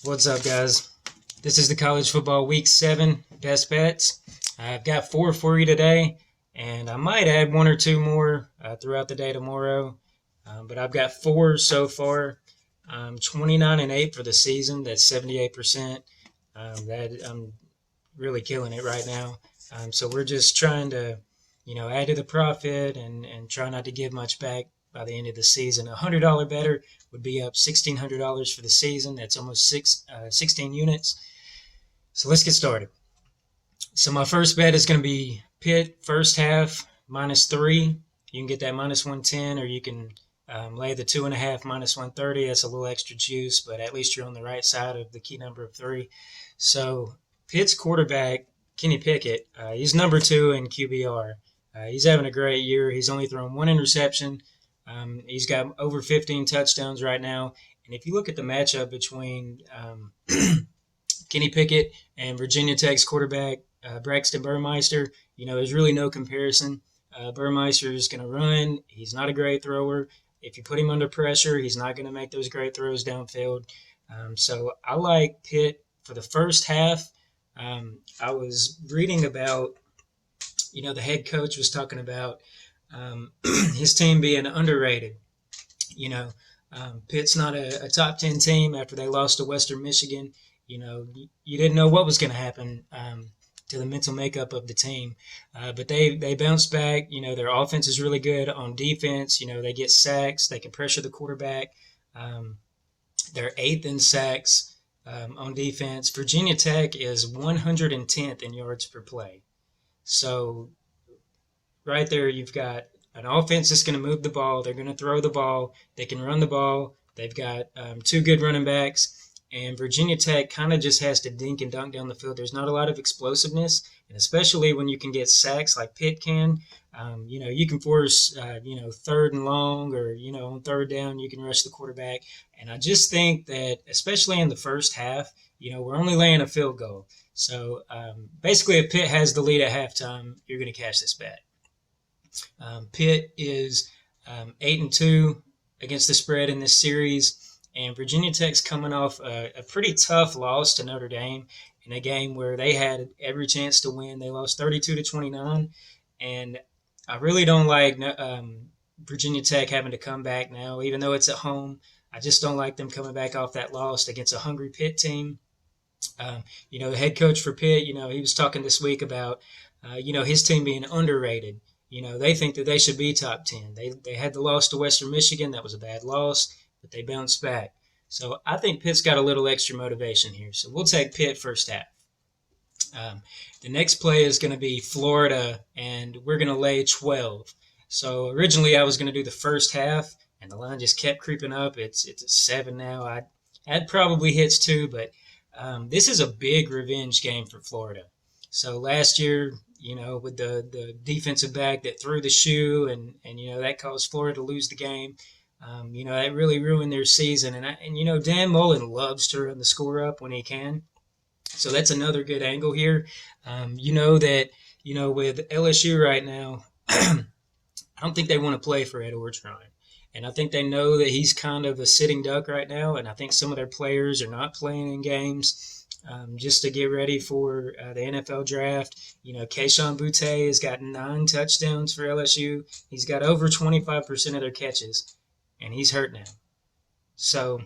What's up, guys? This is the College Football Week 7 Best Bets. I've got 4 for you today, and I might add 1 or 2 more throughout the day tomorrow. But I've got 4 so far. 29-8 for the season. That's 78%. I'm really killing it right now. So we're just trying to, add to the profit and try not to give much back by the end of the season. A $100 better would be up $1,600 for the season. That's almost 16 units. So let's get started. So my first bet is going to be Pitt first half -3. You can get that -110, or you can lay the 2.5 -130. That's a little extra juice, but at least you're on the right side of the key number of 3. So Pitt's quarterback, Kenny Pickett, he's number 2 in QBR. He's having a great year. He's only thrown 1 interception. He's got over 15 touchdowns right now. And if you look at the matchup between Kenny Pickett and Virginia Tech's quarterback, Braxton Burmeister, there's really no comparison. Burmeister is going to run. He's not a great thrower. If you put him under pressure, he's not going to make those great throws downfield. So I like Pitt for the first half. I was reading about, the head coach was talking about his team being underrated. Pitt's not a top 10 team after they lost to Western Michigan. You didn't know what was going to happen to the mental makeup of the team. But they bounced back. Their offense is really good. On defense, they get sacks. They can pressure the quarterback. They're 8th in sacks on defense. Virginia Tech is 110th in yards per play. So right there, you've got an offense that's going to move the ball. They're going to throw the ball. They can run the ball. They've got 2 good running backs. And Virginia Tech kind of just has to dink and dunk down the field. There's not a lot of explosiveness, and especially when you can get sacks like Pitt can. You can force, 3rd and long, or, on 3rd down, you can rush the quarterback. And I just think that, especially in the first half, we're only laying a field goal. So basically, if Pitt has the lead at halftime, you're going to cash this bet. Pitt is 8-2 against the spread in this series. And Virginia Tech's coming off a pretty tough loss to Notre Dame in a game where they had every chance to win. They lost 32-29. And I really don't like Virginia Tech having to come back now, even though it's at home. I just don't like them coming back off that loss against a hungry Pitt team. The head coach for Pitt, he was talking this week about, his team being underrated. They think that they should be top 10. They had the loss to Western Michigan. That was a bad loss, but they bounced back. So I think Pitt's got a little extra motivation here. So we'll take Pitt first half. The next play is going to be Florida, and we're going to lay 12. So originally I was going to do the first half, and the line just kept creeping up. It's at 7 now. I'd probably hits 2, but this is a big revenge game for Florida. So last year, with the defensive back that threw the shoe, and that caused Florida to lose the game. That really ruined their season. And Dan Mullen loves to run the score up when he can. So that's another good angle here. With LSU right now, I don't think they want to play for Ed Orgeron. And I think they know that he's kind of a sitting duck right now. And I think some of their players are not playing in games just to get ready for the NFL draft. Kayshon Boutte has got 9 touchdowns for LSU. He's got over 25% of their catches. And he's hurt now. So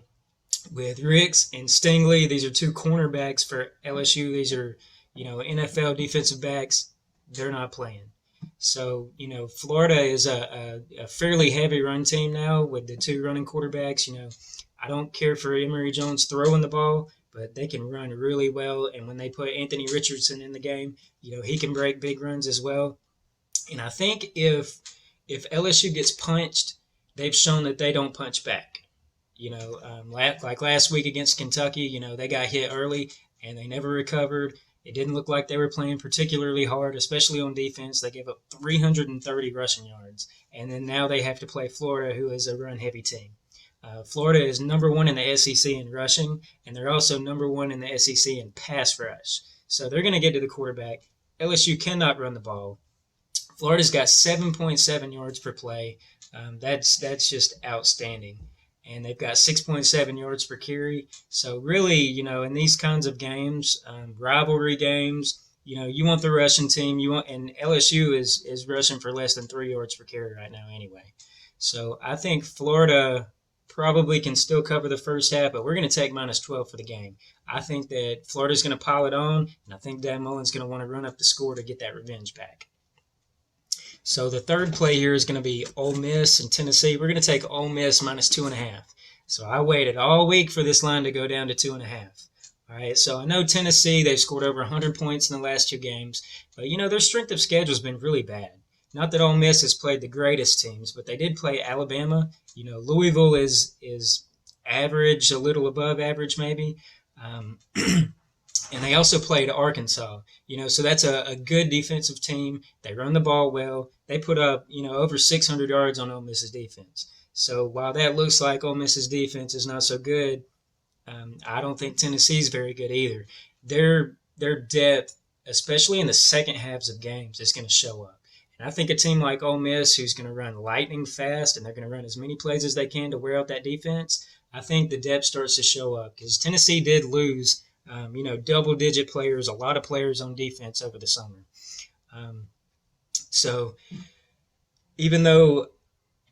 with Ricks and Stingley, these are 2 cornerbacks for LSU. These are, NFL defensive backs. They're not playing. So, Florida is a fairly heavy run team now with the 2 running quarterbacks. I don't care for Emory Jones throwing the ball, but they can run really well. And when they put Anthony Richardson in the game, he can break big runs as well. And I think if LSU gets punched, they've shown that they don't punch back. Like last week against Kentucky, they got hit early and they never recovered. It didn't look like they were playing particularly hard, especially on defense. They gave up 330 rushing yards. And then now they have to play Florida, who is a run-heavy team. Florida is number 1 in the SEC in rushing, and they're also number 1 in the SEC in pass rush. So they're going to get to the quarterback. LSU cannot run the ball. Florida's got 7.7 yards per play. That's just outstanding. and they've got 6.7 yards per carry. So really, in these kinds of games, rivalry games, you want the rushing team. And LSU is rushing for less than 3 yards per carry right now anyway. So I think Florida probably can still cover the first half, but we're going to take -12 for the game. I think that Florida's going to pile it on, and I think Dan Mullen's going to want to run up the score to get that revenge back. So the third play here is going to be Ole Miss and Tennessee. We're going to take Ole Miss -2.5. So I waited all week for this line to go down to 2.5. All right, so I know Tennessee, they've scored over 100 points in the last 2 games, but their strength of schedule has been really bad. Not that Ole Miss has played the greatest teams, but they did play Alabama. Louisville is average, a little above average maybe. And they also played Arkansas, so that's a good defensive team. They run the ball well. They put up, over 600 yards on Ole Miss's defense. So while that looks like Ole Miss's defense is not so good, I don't think Tennessee's very good either. Their depth, especially in the second halves of games, is going to show up. And I think a team like Ole Miss, who's going to run lightning fast, and they're going to run as many plays as they can to wear out that defense, I think the depth starts to show up because Tennessee did lose, double-digit players, a lot of players on defense over the summer. So even though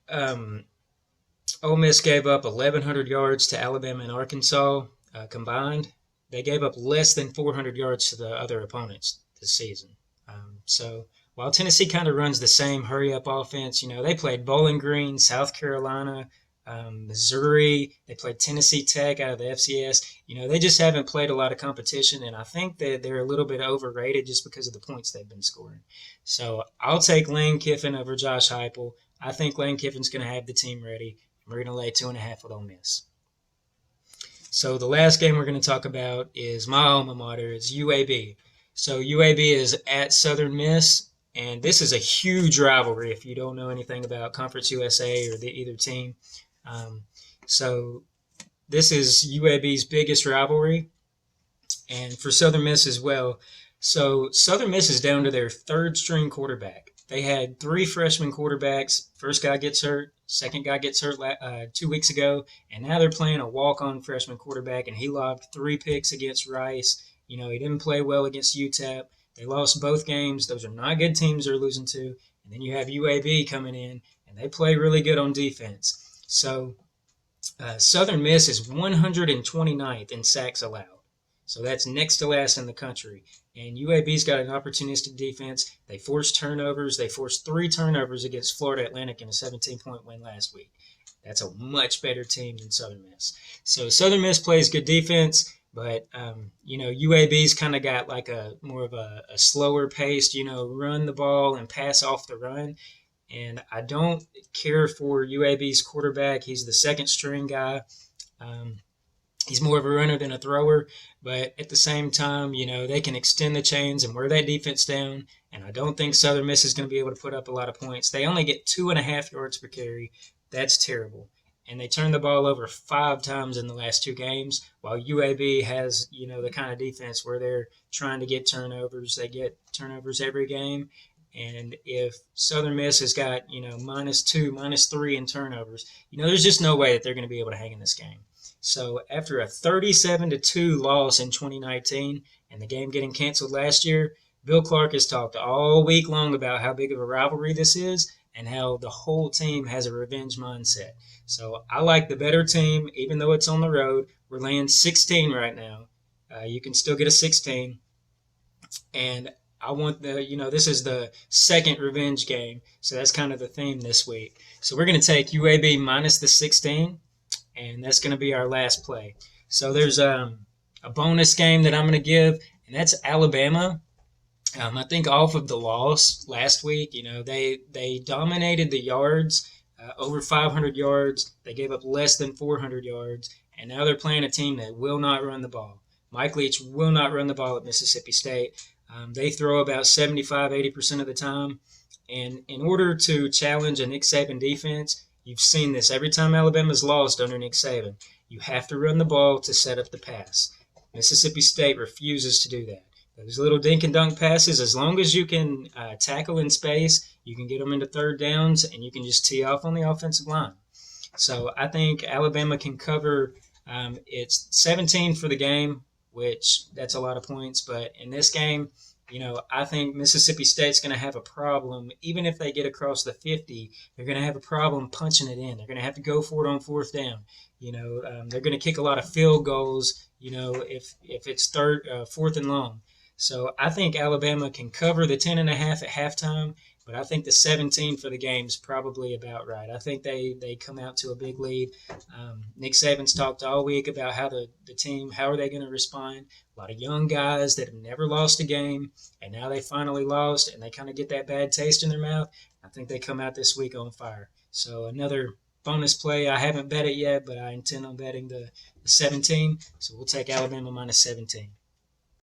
Ole Miss gave up 1,100 yards to Alabama and Arkansas combined, they gave up less than 400 yards to the other opponents this season. So while Tennessee kind of runs the same hurry-up offense, they played Bowling Green, South Carolina, Missouri. They played Tennessee Tech out of the FCS. They just haven't played a lot of competition, and I think that they're a little bit overrated just because of the points they've been scoring. So I'll take Lane Kiffin over Josh Heupel. I think Lane Kiffin's going to have the team ready. We're going to lay 2.5 with Ole Miss. So the last game we're going to talk about is my alma mater. It's UAB. So UAB is at Southern Miss, and this is a huge rivalry if you don't know anything about Conference USA or either team. So this is UAB's biggest rivalry, and for Southern Miss as well. So Southern Miss is down to their third-string quarterback. They had 3 freshman quarterbacks. First guy gets hurt. Second guy gets hurt 2 weeks ago. And now they're playing a walk-on freshman quarterback, and he lobbed 3 picks against Rice. He didn't play well against UTEP. They lost both games. Those are not good teams they're losing to. And then you have UAB coming in, and they play really good on defense. So Southern Miss is 129th in sacks allowed. So that's next to last in the country. And UAB's got an opportunistic defense. They forced turnovers. They forced 3 turnovers against Florida Atlantic in a 17-point win last week. That's a much better team than Southern Miss. So Southern Miss plays good defense, but, UAB's kind of got like more of a slower paced, run the ball and pass off the run. And I don't care for UAB's quarterback. He's the second string guy. He's more of a runner than a thrower, but at the same time, they can extend the chains and wear that defense down, and I don't think Southern Miss is going to be able to put up a lot of points. They only get 2.5 yards per carry. That's terrible. And they turned the ball over 5 times in the last 2 games, while UAB has, the kind of defense where they're trying to get turnovers. They get turnovers every game, and if Southern Miss has got, -2, -3 in turnovers, there's just no way that they're going to be able to hang in this game. So after a 37-2 loss in 2019 and the game getting canceled last year, Bill Clark has talked all week long about how big of a rivalry this is and how the whole team has a revenge mindset. So I like the better team, even though it's on the road. We're laying 16 right now. You can still get a 16. And I want this is the second revenge game. So that's kind of the theme this week. So we're going to take UAB minus the 16. And that's going to be our last play. So there's a bonus game that I'm going to give, and that's Alabama. I think off of the loss last week, they dominated the yards, over 500 yards. They gave up less than 400 yards, and now they're playing a team that will not run the ball. Mike Leach will not run the ball at Mississippi State. They throw about 75-80% of the time, and in order to challenge a Nick Saban defense, you've seen this every time Alabama's lost under Nick Saban. You have to run the ball to set up the pass. Mississippi State refuses to do that. Those little dink and dunk passes, as long as you can tackle in space, you can get them into third downs, and you can just tee off on the offensive line. So I think Alabama can cover. It's 17 for the game, which that's a lot of points. But in this game, I think Mississippi State's going to have a problem. Even if they get across the 50, they're going to have a problem punching it in. They're going to have to go for it on fourth down. They're going to kick a lot of field goals. If it's fourth and long. So I think Alabama can cover the 10.5 at halftime, but I think the 17 for the game is probably about right. I think they come out to a big lead. Nick Saban's talked all week about how the team, how are they going to respond. A lot of young guys that have never lost a game, and now they finally lost, and they kind of get that bad taste in their mouth. I think they come out this week on fire. So another bonus play. I haven't bet it yet, but I intend on betting the 17. So we'll take Alabama minus 17.